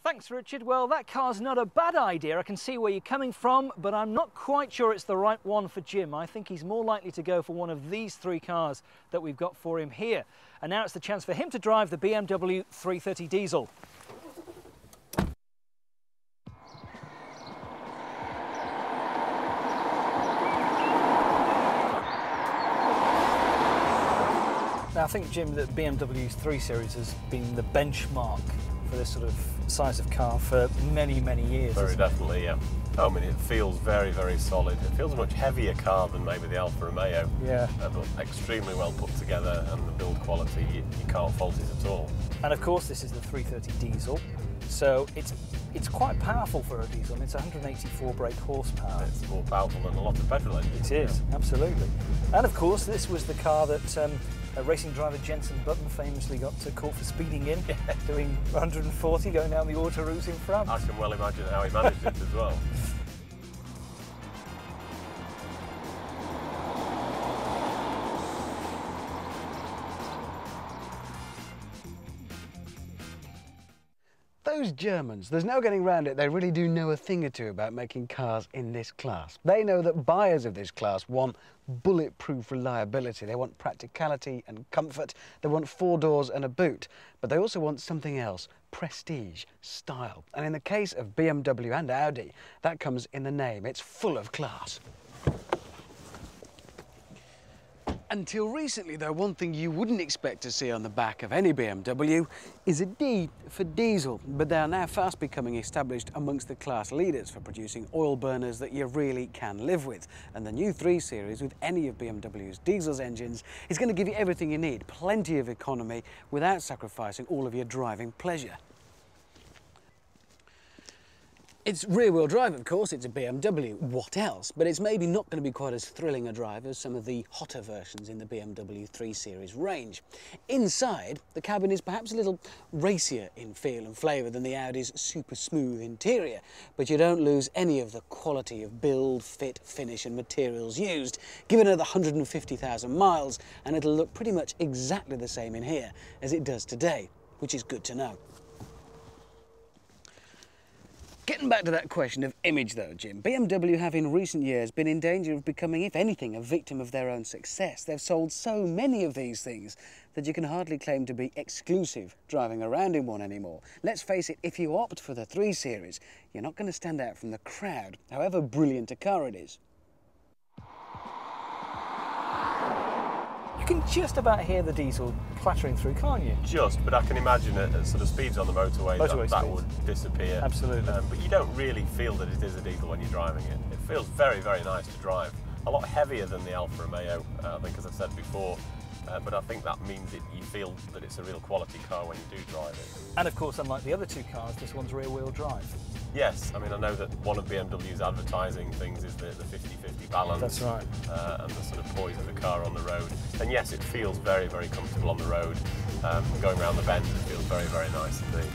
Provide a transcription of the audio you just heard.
Thanks, Richard. Well, that car's not a bad idea. I can see where you're coming from, but I'm not quite sure it's the right one for Jim. I think he's more likely to go for one of these three cars that we've got for him here. And now it's the chance for him to drive the BMW 330 diesel. Now, I think, Jim, that BMW's 3 Series has been the benchmark for this sort of size of car for many, many years. Very definitely, yeah. I mean, it feels very, very solid. It feels a much heavier car than maybe the Alfa Romeo. Yeah. But extremely well put together, and the build quality, you can't fault it at all. And of course, this is the 330 diesel, so it's quite powerful for a diesel. I mean, it's 184 brake horsepower. It's more powerful than a lot of petrol engines. It is, absolutely. And of course, this was the car that racing driver Jenson Button famously got caught for speeding in, doing 140 going down the autoroutes in France. I can well imagine how he managed it as well. Those Germans, there's no getting around it, they really do know a thing or two about making cars in this class. They know that buyers of this class want bulletproof reliability, they want practicality and comfort, they want 4 doors and a boot, but they also want something else, prestige, style. And in the case of BMW and Audi, that comes in the name, it's full of class. Until recently, though, one thing you wouldn't expect to see on the back of any BMW is a D for diesel, but they are now fast becoming established amongst the class leaders for producing oil burners that you really can live with. And the new 3 Series with any of BMW's diesel's engines is going to give you everything you need, plenty of economy without sacrificing all of your driving pleasure. It's rear-wheel drive, of course, it's a BMW, what else? But it's maybe not going to be quite as thrilling a drive as some of the hotter versions in the BMW 3 Series range. Inside, the cabin is perhaps a little racier in feel and flavour than the Audi's super smooth interior, but you don't lose any of the quality of build, fit, finish and materials used. Give it another 150,000 miles and it'll look pretty much exactly the same in here as it does today, which is good to know. Getting back to that question of image though, Jim, BMW have in recent years been in danger of becoming, if anything, a victim of their own success. They've sold so many of these things that you can hardly claim to be exclusive driving around in one anymore. Let's face it, if you opt for the 3 Series, you're not going to stand out from the crowd, however brilliant a car it is. You can just about hear the diesel clattering through, can't you? Just, but I can imagine at sort of speeds on the motorway that would disappear. Absolutely. But you don't really feel that it is a diesel when you're driving it. It feels very, very nice to drive. A lot heavier than the Alfa Romeo, I think, as I said before. But I think that means you feel that it's a real quality car when you do drive it. And of course, unlike the other 2 cars, this one's rear-wheel drive. Yes, I mean, I know that one of BMW's advertising things is the 50-50 balance. That's right. And the sort of poise of the car on the road. And yes, it feels very, very comfortable on the road. Going around the bends, it feels very, very nice indeed.